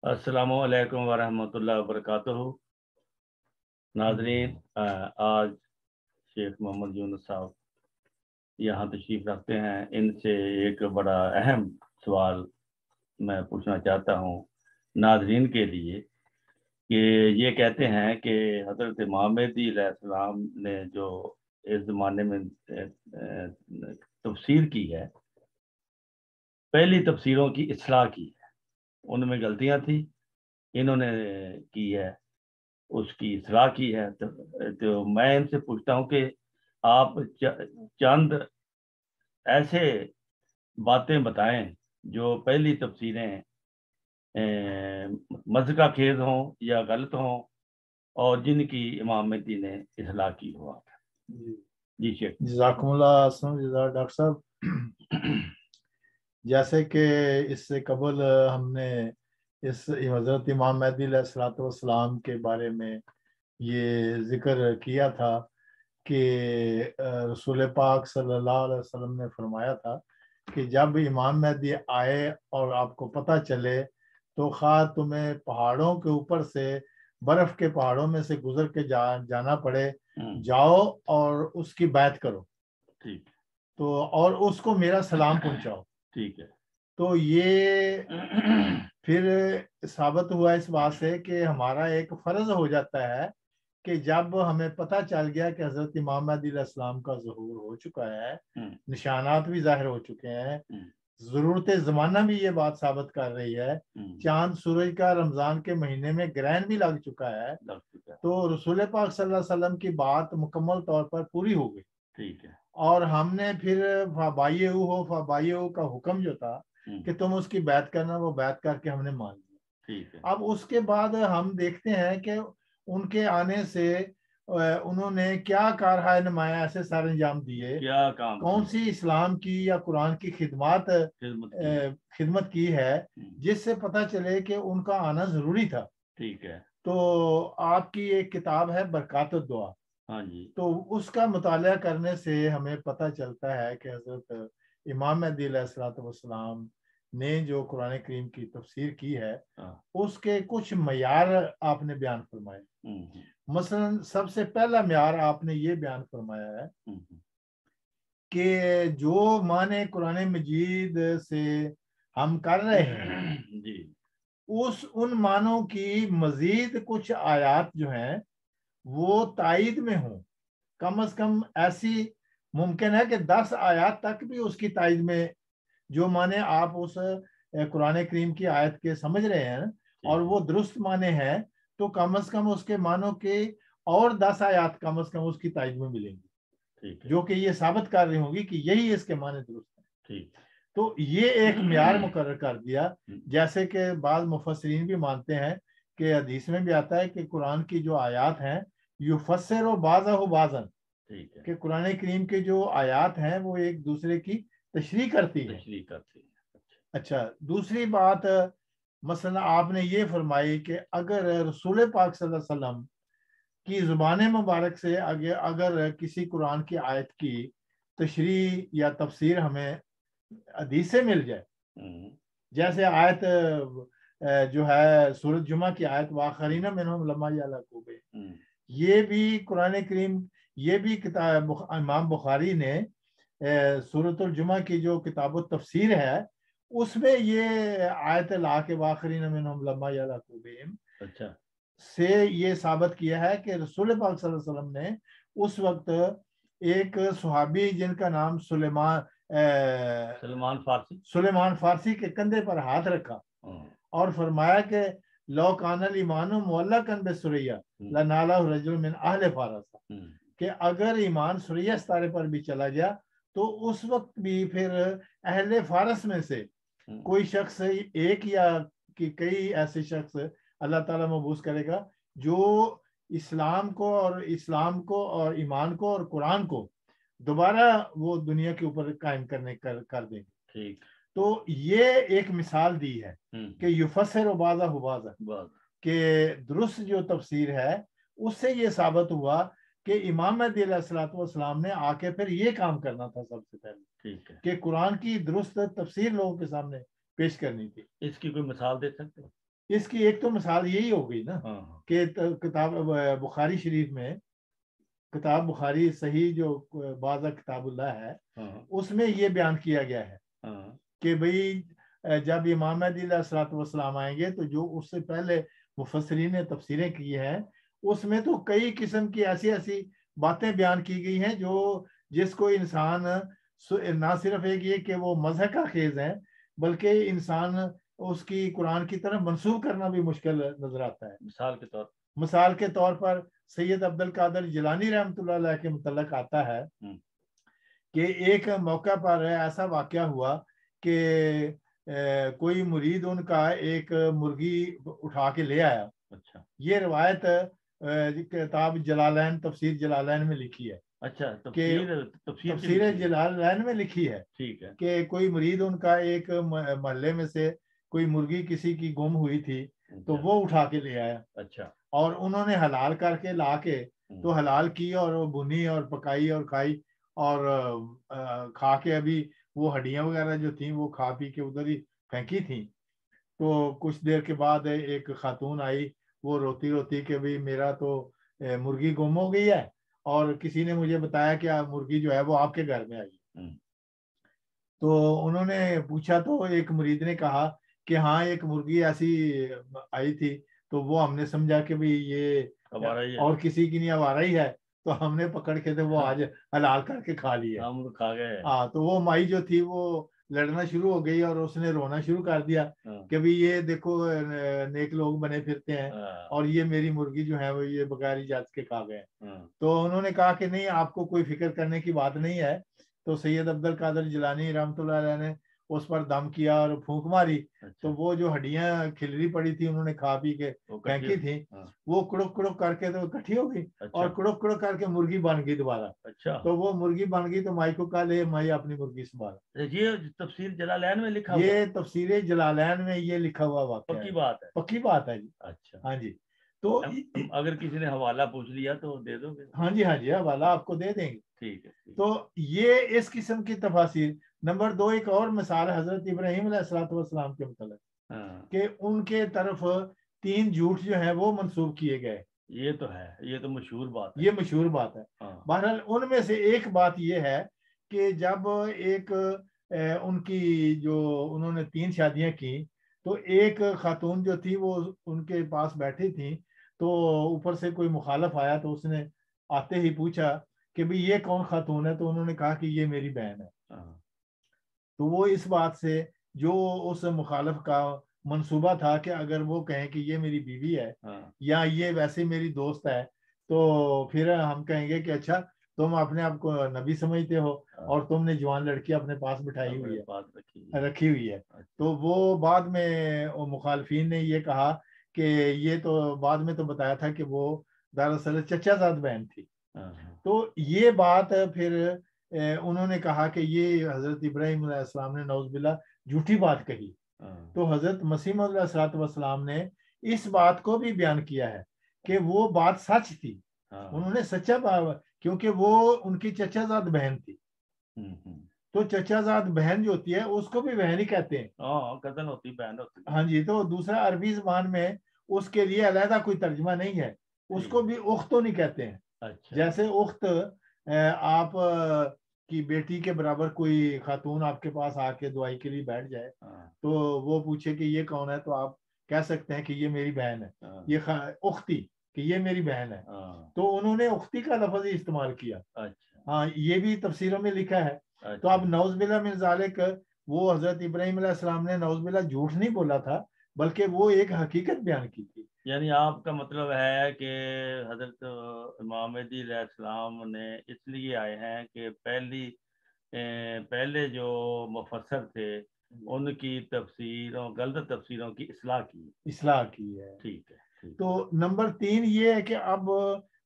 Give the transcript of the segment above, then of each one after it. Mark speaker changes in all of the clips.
Speaker 1: السلام علیکم ورحمۃ اللہ وبرکاتہ۔ ناظرین، آج شیخ محمد یونس صاحب یہاں تشریف رکھتے ہیں۔ ان سے ایک بڑا اہم سوال میں پوچھنا چاہتا ہوں ناظرین کے لیے کہ یہ کہتے ہیں کہ حضرت امام مہدی علیہ السلام نے جو اس زمانے میں تفسیر کی ہے، پہلی تفسیروں کی اصلاح کی ہے، ان میں غلطیاں تھیں، انہوں نے کی ہے، اس کی اصلاح کی ہے۔ تو میں ان سے پوچھتا ہوں کہ آپ چند ایسے باتیں بتائیں جو پہلی تفسیریں مذہقہ خیز ہوں یا غلط ہوں اور جن کی امام مہدی نے اصلاح کی ہوا۔ جی شیخ۔
Speaker 2: جزاکم اللہ جزاک ڈاکٹر صاحب۔ جیسے کہ اس سے قبل ہم نے اس حضرت امام مہدی علیہ الصلوۃ والسلام کے بارے میں یہ ذکر کیا تھا کہ رسول پاک صلی اللہ علیہ وسلم نے فرمایا تھا کہ جب امام مہدی آئے اور آپ کو پتہ چلے تو خواہ تمہیں پہاڑوں کے اوپر سے، برف کے پہاڑوں میں سے گزر کے جانا پڑے، جاؤ اور اس کی بیعت کرو،
Speaker 1: ٹھیک،
Speaker 2: تو اور اس کو میرا سلام پہنچاؤ۔
Speaker 1: ٹھیک ہے۔
Speaker 2: تو یہ پھر ثابت ہوا اس بات سے کہ ہمارا ایک فرض ہو جاتا ہے کہ جب ہمیں پتہ چل گیا کہ حضرت امام مہدی علیہ السلام کا ظہور ہو چکا ہے، نشانات بھی ظاہر ہو چکے ہیں، ضرورت زمانہ بھی یہ بات ثابت کر رہی ہے، چاند سورج کا رمضان کے مہینے میں گرہن بھی لگ چکا ہے، تو رسول پاک صلی اللہ علیہ وسلم کی بات مکمل طور پر پوری ہو گئی۔
Speaker 1: ٹھیک ہے۔ اور
Speaker 2: ہم نے پھر فبایعوا کا حکم جو تھا کہ تم اس کی بیعت کرنا، وہ بیعت کر کے ہم نے مان لیا۔
Speaker 1: ٹھیک ہے۔
Speaker 2: اب اس کے بعد ہم دیکھتے ہیں کہ ان کے آنے سے انہوں نے کیا کارہائے نمایاں ایسے سر انجام دیے،
Speaker 1: کیا کام،
Speaker 2: کون سی اسلام کی یا قرآن کی خدمت کی ہے جس سے پتہ چلے کہ ان کا آنا ضروری تھا۔
Speaker 1: ٹھیک ہے۔
Speaker 2: تو آپ کی ایک کتاب ہے برکات الدعا،
Speaker 1: ہاں جی،
Speaker 2: تو اس کا مطالعہ کرنے سے ہمیں پتہ چلتا ہے کہ حضرت امام مہدی علیہ الصلوۃ والسلام نے جو قرآن کریم کی تفسیر کی ہے اس کے کچھ معیار آپ نے بیان فرمائے۔ مثلا سب سے پہلا معیار آپ نے یہ بیان فرمایا ہے کہ جو معنی قرآن مجید سے ہم کر رہے ہیں
Speaker 1: جی،
Speaker 2: ان معنوں کی مزید کچھ آیات جو ہیں وہ تائید میں ہوں، کم از کم ایسی ممکن ہے کہ 10 آیات تک بھی اس کی تائید میں، جو معنی آپ اس قرآن کریم کی آیت کے سمجھ رہے ہیں اور وہ درست معنی ہے، تو کم از کم اس کے معنوں کے اور 10 آیات کم از کم اس کی تائید میں ملیں گی، جو کہ یہ ثابت کر رہی ہوں گی کہ یہی اس کے معنی درست ہیں۔ تو یہ ایک معیار مقرر کر دیا، جیسے کہ بعض مفسرین بھی مانتے ہیں کہ حدیث میں بھی آتا ہے کہ قرآن کی جو آیات ہیں یفسر بعضہ بعضا، کہ قرآن کریم کے جو آیات ہیں وہ ایک دوسرے کی تشریح کرتی ہے۔ اچھا، دوسری بات مثلا آپ نے یہ فرمائی کہ اگر رسول پاک صلی اللہ علیہ وسلم کی زبان مبارک سے اگر کسی قرآن کی آیت کی تشریح یا تفسیر ہمیں حدیث سے مل جائے، جیسے آیت جو ہے سورۃ جمعہ کی آیت وآخرین منہم لما یعلقون، یہ بھی قرآن کریم، یہ بھی کتاب امام بخاری نے سورۃ الجمعہ کی جو کتاب التفسیر ہے اس میں یہ آیت لا کے وآخرین منہم لما یعلقون سے یہ ثابت کیا ہے کہ رسول پاک صلی اللہ علیہ وسلم نے اس وقت ایک صحابی جن کا نام سلیمان فارسی کے کندھے پر ہاتھ رکھا اور فرمایا کہ لو کان الایمان معلقا بسریا لنالہ رجل من اہل فارس، کہ اگر ایمان سریا ستارے پر بھی چلا گیا تو اس وقت بھی پھر اہل فارس میں سے کوئی شخص، ایک یا کئی ایسے شخص اللہ تعالیٰ مبعوث کرے گا جو اسلام کو اور ایمان کو اور قرآن کو دوبارہ وہ دنیا کے اوپر قائم کرنے کر دیں گے۔ تو یہ ایک مثال دی ہے کہ یفسر بعضہ بعضا، کہ درست جو تفسیر ہے اس سے یہ ثابت ہوا کہ امام مہدی علیہ الصلوۃ والسلام نے آ کے پھر یہ کام کرنا تھا سب سے پہلے، کہ قرآن کی درست تفسیر لوگوں کے سامنے پیش کرنی تھی۔
Speaker 1: اس کی کوئی مثال دے سکتے ہیں؟
Speaker 2: اس کی ایک تو مثال یہی ہو گئی نا کہ کتاب بخاری شریف میں، کتاب بخاری صحیح جو بعض کتاب اللہ ہے، اس میں یہ بیان کیا گیا ہے کہ بھئی جب امام مہدی علیہ الصلوۃ والسلام آئیں گے تو جو اس سے پہلے مفسرین نے تفسیریں کی ہیں اس میں تو کئی قسم کی ایسی ایسی باتیں بیان کی گئی ہیں جو جس کو انسان نہ صرف ایک یہ کہ وہ مذہب کا خیز ہے بلکہ انسان اس کی قرآن کی طرف منسوب کرنا بھی مشکل نظر آتا ہے۔ مثال کے طور پر سید عبد القادر جیلانی رحمۃ اللہ علیہ کے متعلق آتا ہے کہ ایک موقع پر ایسا واقعہ ہوا کہ کوئی مرید ان کا ایک مرغی اٹھا کے لے آیا۔
Speaker 1: اچھا،
Speaker 2: یہ روایت کتاب جلالین تفسیر جلالین میں لکھی ہے۔
Speaker 1: اچھا،
Speaker 2: تفسیر جلالین میں لکھی ہے
Speaker 1: ٹھیک ہے
Speaker 2: کہ کوئی مرید ان کا ایک محلے میں سے کوئی مرغی کسی کی گم ہوئی تھی تو وہ اٹھا کے لے آیا۔
Speaker 1: اچھا، اور
Speaker 2: انہوں نے حلال کر کے لا کے تو حلال کی اور بھنی اور پکائی اور کھائی اور کھا کے ابھی وہ ہڈیاں وغیرہ جو تھیں وہ کھا پی کے ادھر ہی پھینکی تھیں۔ تو کچھ دیر کے بعد ایک خاتون آئی، وہ روتی روتی کہ بھئی میرا تو مرغی گم ہو گئی ہے اور کسی نے مجھے بتایا کہ مرغی جو ہے وہ آپ کے گھر میں آئی۔ تو انہوں نے پوچھا تو ایک مرید نے کہا کہ ہاں ایک مرغی ایسی آئی تھی تو وہ ہم نے سمجھا کہ بھئی یہ اور کسی کی نہیں آوارہ ہی ہے تو ہم نے پکڑ کے تو وہ آج حلال کر کے کھا لی ہے۔ ہاں تو وہ مائی جو تھی وہ لڑنا شروع ہو گئی اور اس نے رونا شروع کر دیا کہ بھئی یہ دیکھو نیک لوگ بنے پھرتے ہیں اور یہ میری مرغی جو ہے وہ یہ بغیر اجازت کے کھا گئے۔ تو انہوں نے کہا کہ نہیں آپ کو کوئی فکر کرنے کی بات نہیں ہے۔ تو سید عبد القادر جیلانی رحمۃ اللہ علیہ نے اس پر دم کیا اور پھونک ماری تو وہ جو ہڈیاں کھلری پڑی تھی انہوں نے کھا پی کے پھینکی تھی وہ کڑک کڑک کر کے تو اکٹھی ہو گئی اور کڑک کڑک کر کے مرغی بن گئی دوبارہ۔ تو وہ مرغی بن گئی تو مائی کو کہا لے مائی اپنی مرغی سنبھالا۔
Speaker 1: یہ تفسیر جلالین میں لکھا
Speaker 2: یہ تفسیر جلالین میں یہ لکھا ہوا واقعہ
Speaker 1: پکی بات ہے،
Speaker 2: پکی بات ہے جی۔
Speaker 1: اچھا
Speaker 2: ہاں جی، تو
Speaker 1: اگر کسی نے حوالہ پوچھ لیا تو دے دو گے؟
Speaker 2: ہاں جی ہاں جی حوالہ آپ کو دے دیں گے۔
Speaker 1: ٹھیک ہے۔
Speaker 2: تو یہ اس قسم کی تفاسیر۔ نمبر 2 ایک اور مثال حضرت ابراہیم علیہ الصلوۃ والسلام کے متعلق کہ ان کے طرف 3 جھوٹ جو ہیں وہ منسوب کیے گئے۔
Speaker 1: یہ تو ہے، یہ تو مشہور بات ہے،
Speaker 2: یہ مشہور بات ہے۔ بہرحال ان میں سے ایک بات یہ ہے کہ جب ایک ان کی جو انہوں نے 3 شادیاں کی تو ایک خاتون جو تھی وہ ان کے پاس بیٹھی تھی تو اوپر سے کوئی مخالف آیا تو اس نے آتے ہی پوچھا کہ بھئی یہ کون خاتون ہے تو انہوں نے کہا کہ یہ میری بہن ہے۔ تو وہ اس بات سے جو اس مخالف کا منصوبہ تھا کہ اگر وہ کہیں کہ یہ میری بیوی ہے یا یہ ویسے میری دوست ہے تو پھر ہم کہیں گے کہ اچھا تم اپنے آپ کو نبی سمجھتے ہو اور تم نے جوان لڑکی اپنے پاس بٹھائی ہوئی ہے، رکھی ہوئی ہے۔ تو وہ بعد میں مخالفین نے یہ کہا کہ یہ تو بعد میں تو بتایا تھا کہ وہ دراصل چچا زاد بہن تھی۔ تو یہ بات پھر انہوں نے کہا کہ یہ حضرت ابراہیم علیہ السلام نے نعوذ باللہ جھوٹی بات کہی۔ تو حضرت مسیح علیہ الصلوۃ والسلام نے اس بات کو بھی بیان کیا ہے کہ وہ بات سچ تھی، انہوں نے سچا کیونکہ وہ ان کی چچا زاد بہن تھی۔ تو چچا زاد بہن جو ہوتی ہے اس کو بھی بہن ہی کہتے ہیں،
Speaker 1: کزن ہوتی بہن ہوتی۔
Speaker 2: ہاں جی، تو دوسرا عربی زبان میں اس کے لیے علیحدہ کوئی ترجمہ نہیں ہے، اس کو بھی اخت تو نہیں کہتے ہیں۔ جیسے اخت آپ کی بیٹی کے برابر کوئی خاتون آپ کے پاس آ کے دعائی کے لیے بیٹھ جائے تو وہ پوچھے کہ یہ کون ہے تو آپ کہہ سکتے ہیں کہ یہ میری بہن ہے، یہ اختی کہ یہ میری بہن ہے۔ تو انہوں نے اختی کا لفظ ہی استعمال کیا۔ ہاں یہ بھی تفسیروں میں لکھا ہے۔ تو اب نعوذ باللہ من ذالک وہ حضرت ابراہیم علیہ السلام نے نعوذ باللہ جھوٹ نہیں بولا تھا بلکہ وہ ایک حقیقت بیان کی تھی۔
Speaker 1: یعنی آپ کا مطلب ہے کہ حضرت امام مہدی علیہ السلام نے اس لیے آئے ہیں کہ پہلے جو مفسر تھے ان کی تفسیروں غلط تفسیروں کی اصلاح کی ہے۔ ٹھیک ہے۔
Speaker 2: تو نمبر 3 یہ ہے کہ اب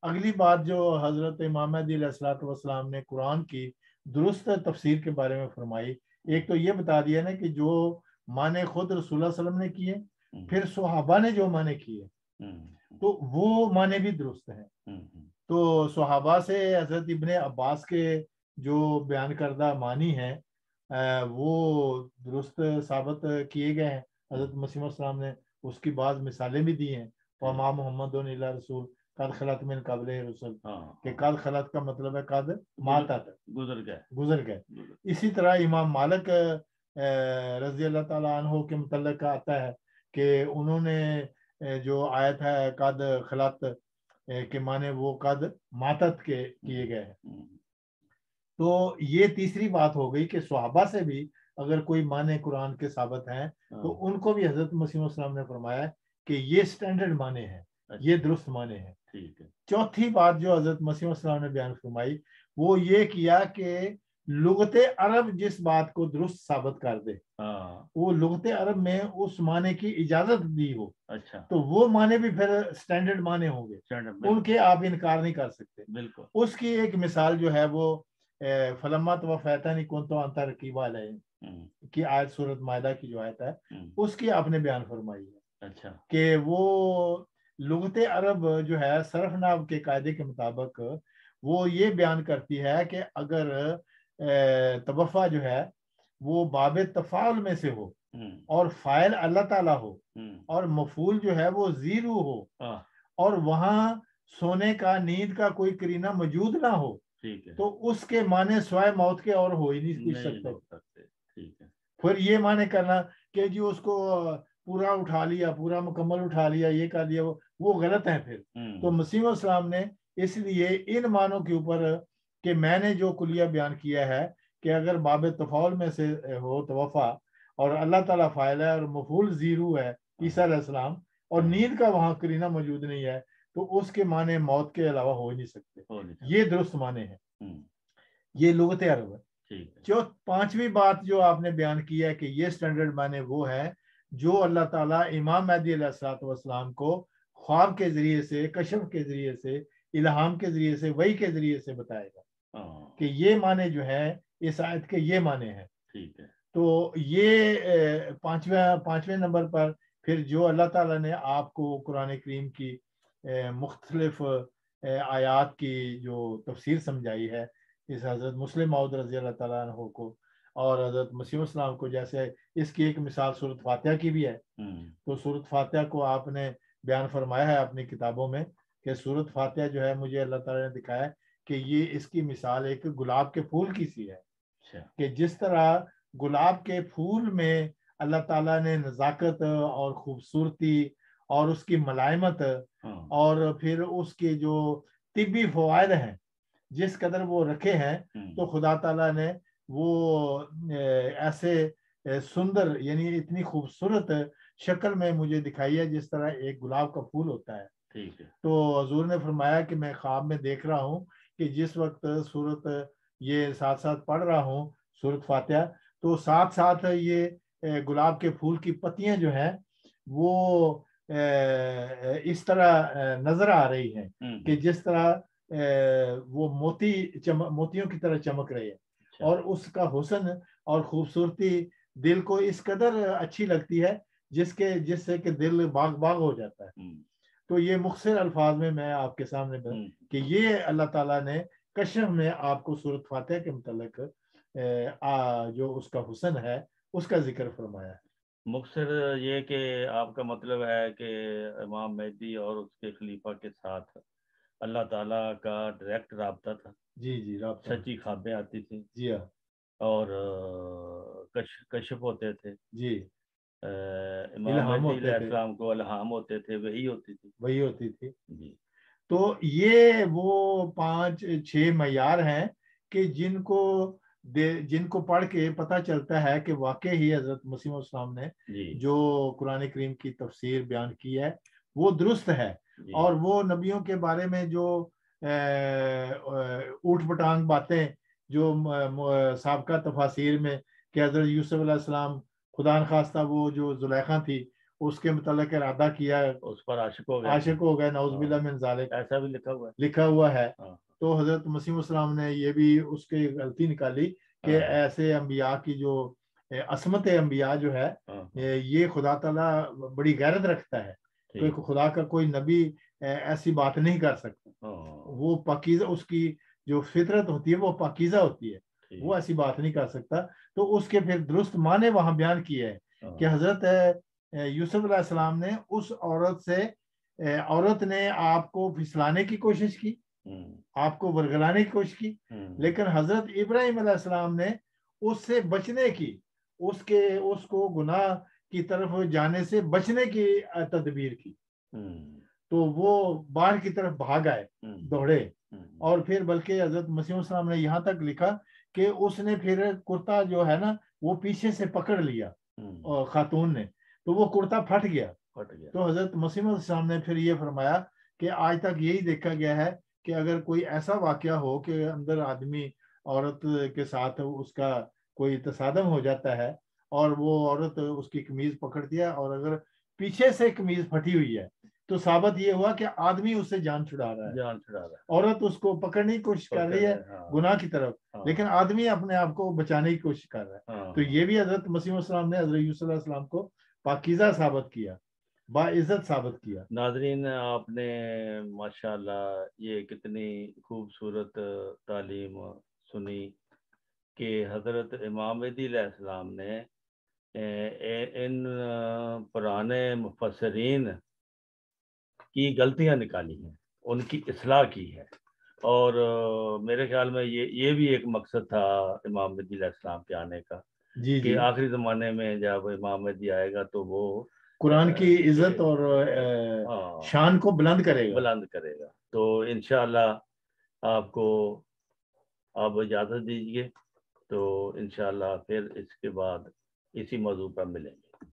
Speaker 2: اگلی بات جو حضرت امام مہدی علیہ الصلوۃ والسلام نے قرآن کی درست تفسیر کے بارے میں فرمائی، ایک تو یہ بتا دیا نا کہ جو معنی خود رسول اللہ صلی اللہ علیہ وسلم نے کیے پھر صحابہ نے جو معنی کیے تو وہ معنی بھی درست ہیں۔ تو صحابہ سے حضرت ابن عباس کے جو بیان کردہ معنی ہیں وہ درست ثابت کیے گئے ہیں۔ حضرت مسیح السلام نے اس کی بعض مثالیں بھی دی ہیں. وما محمد الا رسول قد خلت من قبلہ رسل, کہ قد خلت کا مطلب ہے قد ماتت, گزر گئے. اسی طرح امام مالک رضی اللہ تعالیٰ عنہ کے متعلق آتا ہے کہ انہوں نے جو آیت ہے قد خلت کے معنی وہ قد ماتت کے کیے گئے ہیں. تو یہ تیسری بات ہو گئی کہ صحابہ سے بھی اگر کوئی معنی قرآن کے ثابت ہیں تو ان کو بھی حضرت مسیح السلام نے فرمایا کہ یہ سٹینڈرڈ معنی ہے, یہ درست معنی ہے. چوتھی بات جو حضرت مسیح السلام نے بیان فرمائی وہ یہ کیا کہ لغت عرب جس بات کو درست ثابت کر دے, وہ لغت عرب میں اس معنی کی اجازت دی ہو, تو وہ معنی بھی پھر سٹینڈرڈ معنی ہوں گے, ان کے آپ انکار نہیں کر سکتے. اس کی ایک مثال جو ہے وہ فلما توفیتنی کنت انت رقیب علیہم کی آیت سورۃ مائدہ کی جو آیت ہے اس کی آپ نے بیان فرمائی ہے کہ وہ لغت عرب جو ہے صرف نحو کے قاعدے کے مطابق وہ یہ بیان کرتی ہے کہ اگر توفع جو ہے وہ باب تفاعل میں سے ہو اور فاعل اللہ تعالیٰ ہو اور مفعول جو ہے وہ زیرو ہو اور وہاں سونے کا نیند کا کوئی قرینہ موجود نہ ہو تو اس کے معنی سوائے موت کے اور ہو ہی نہیں سکتے. پھر یہ معنی کرنا کہ جی اس کو پورا اٹھا لیا, پورا مکمل اٹھا لیا, یہ کر لیا, وہ غلط ہے پھر. تو مسیح السلام نے اس لیے ان معنوں کے اوپر کہ میں نے جو کلیہ بیان کیا ہے کہ اگر باب تفاعل میں سے ہو توفع اور اللہ تعالیٰ فاعل ہے اور مفعول زیرو ہے عیسیٰ علیہ السلام اور نیند کا وہاں قرینہ موجود نہیں ہے تو اس کے معنی موت کے علاوہ ہو نہیں سکتے. یہ درست معنی ہے, یہ لغت عرب ہے. پانچویں بات جو آپ نے بیان کی ہے کہ یہ سٹینڈرڈ معنی وہ ہے جو اللہ تعالیٰ امام مہدی علیہ الصلوۃ والسلام کو خواب کے ذریعے سے, کشف کے ذریعے سے, الہام کے ذریعے سے, وحی کے ذریعے سے بتائے گا کہ یہ معنی جو ہے اس آیت کے یہ معنی ہے. تو یہ پانچویں نمبر پر پھر جو اللہ تعالیٰ نے آپ کو قرآن کریم کی مختلف آیات کی جو تفسیر سمجھائی ہے, اس حضرت مسلم موعود رضی اللہ تعالیٰ عنہ کو اور حضرت مسیح السلام کو, جیسے اس کی ایک مثال سورۃ فاتحہ کی بھی ہے. تو سورۃ فاتحہ کو آپ نے بیان فرمایا ہے اپنی کتابوں میں کہ سورۃ فاتحہ جو ہے مجھے اللہ تعالیٰ نے دکھایا کہ یہ اس کی مثال ایک گلاب کے پھول کی سی ہے کہ جس طرح گلاب کے پھول میں اللہ تعالیٰ نے نزاکت اور خوبصورتی اور اس کی ملائمت اور پھر اس کے جو طبی فوائد ہیں جس قدر وہ رکھے ہیں, تو خدا تعالیٰ نے وہ ایسے سندر یعنی اتنی خوبصورت شکل میں مجھے دکھائی ہے جس طرح ایک گلاب کا پھول ہوتا ہے. تو حضور نے فرمایا کہ میں خواب میں دیکھ رہا ہوں کہ جس وقت سورت یہ ساتھ ساتھ پڑھ رہا ہوں سورۃ فاتحہ, تو ساتھ ساتھ یہ گلاب کے پھول کی پتیاں جو ہیں وہ اس طرح نظر آ رہی ہیں کہ جس طرح وہ موتیوں کی طرح چمک رہے ہیں, اور اس کا حسن اور خوبصورتی دل کو اس قدر اچھی لگتی ہے جس سے کہ دل باغ باغ ہو جاتا ہے. تو یہ مختصر الفاظ میں آپ کے سامنے کہ یہ اللہ تعالیٰ نے کشف میں آپ کو سورۃ فاتحہ کے متعلق جو اس کا حسن ہے اس کا ذکر فرمایا ہے.
Speaker 1: مختصر یہ کہ آپ کا مطلب ہے کہ امام مہدی اور اس کے خلیفہ کے ساتھ اللہ تعالیٰ کا ڈائریکٹ رابطہ تھا.
Speaker 2: جی رابطہ,
Speaker 1: سچی خوابیں آتی تھی.
Speaker 2: جی ہاں,
Speaker 1: اور کشف ہوتے تھے.
Speaker 2: جی,
Speaker 1: امام مہدی علیہ السلام کو الہام ہوتے تھے, وہی ہوتی تھی. جی.
Speaker 2: تو یہ وہ 5-6 معیار ہیں کہ جن کو پڑھ کے پتہ چلتا ہے کہ واقع ہی حضرت مسیح السلام نے جو قرآن کریم کی تفسیر بیان کی ہے وہ درست ہے. اور وہ نبیوں کے بارے میں جو اوٹ پٹانگ باتیں جو سابقہ تفاسیر میں کہ حضرت یوسف علیہ السلام خدا نخواستہ وہ جو زلیخا تھی اس کے متعلق ارادہ کیا,
Speaker 1: اس پر
Speaker 2: عاشق ہو گئے, نعوذ باللہ من ذالک,
Speaker 1: ایسا بھی
Speaker 2: لکھا ہوا ہے. تو حضرت مسیح السلام نے یہ بھی اس کی غلطی نکالی کہ ایسے انبیاء کی جو عصمت انبیاء جو ہے یہ خدا تعالیٰ بڑی غیرت رکھتا ہے, کوئی خدا کا کوئی نبی ایسی بات نہیں کر سکتا. وہ پاکیزہ, اس کی جو فطرت ہوتی ہے وہ پاکیزہ ہوتی ہے, وہ ایسی بات نہیں کر سکتا. تو اس کے پھر درست معنی وہاں بیان کیے ہیں کہ حضرت یوسف علیہ السلام نے اس عورت سے عورت نے آپ کو پھسلانے کی کوشش کی, آپ کو ورگلانے کی کوشش کی, لیکن حضرت ابراہیم علیہ السلام نے اس سے بچنے کی, اس کو گناہ کی طرف جانے سے بچنے کی تدبیر کی. تو وہ باہر کی طرف بھاگ آئے, دوڑے, اور پھر بلکہ حضرت مسیح السلام نے یہاں تک لکھا کہ اس نے پھر کرتا جو ہے نا وہ پیچھے سے پکڑ لیا خاتون نے, تو وہ کرتا پھٹ گیا. تو حضرت مسیح السلام نے پھر یہ فرمایا کہ آج تک یہی دیکھا گیا ہے کہ اگر کوئی ایسا واقعہ ہو کہ اندر آدمی عورت کے ساتھ اس کا کوئی تصادم ہو جاتا ہے اور وہ عورت اس کی قمیض پکڑ دیا, اور اگر پیچھے سے قمیض پھٹی ہوئی ہے تو ثابت یہ ہوا کہ آدمی اس سے جان چھڑا رہا ہے, عورت اس کو پکڑنے کی کوشش کر رہی ہے گناہ کی طرف, لیکن آدمی اپنے آپ کو بچانے کی کوشش کر رہا ہے. تو یہ بھی حضرت مسیح السلام نے حضرت یوسف علیہ السلام کو پاکیزہ ثابت کیا, باعزت ثابت کیا.
Speaker 1: ناظرین, آپ نے ماشاءاللہ یہ کتنی خوبصورت تعلیم سنی کہ حضرت امام مہدی علیہ السلام نے ان پرانے مفسرین کی غلطیاں نکالی ہیں, ان کی اصلاح کی ہے. اور میرے خیال میں یہ بھی ایک مقصد تھا امام مہدی علیہ السلام کے آنے کا, کہ آخری زمانے میں جب امام مہدی آئے گا تو وہ
Speaker 2: قرآن کی عزت اور شان کو بلند کرے
Speaker 1: گا. تو انشاءاللہ آپ کو آپ اجازت دیجیے, تو انشاءاللہ پھر اس کے بعد اسی موضوع پر ملیں گے.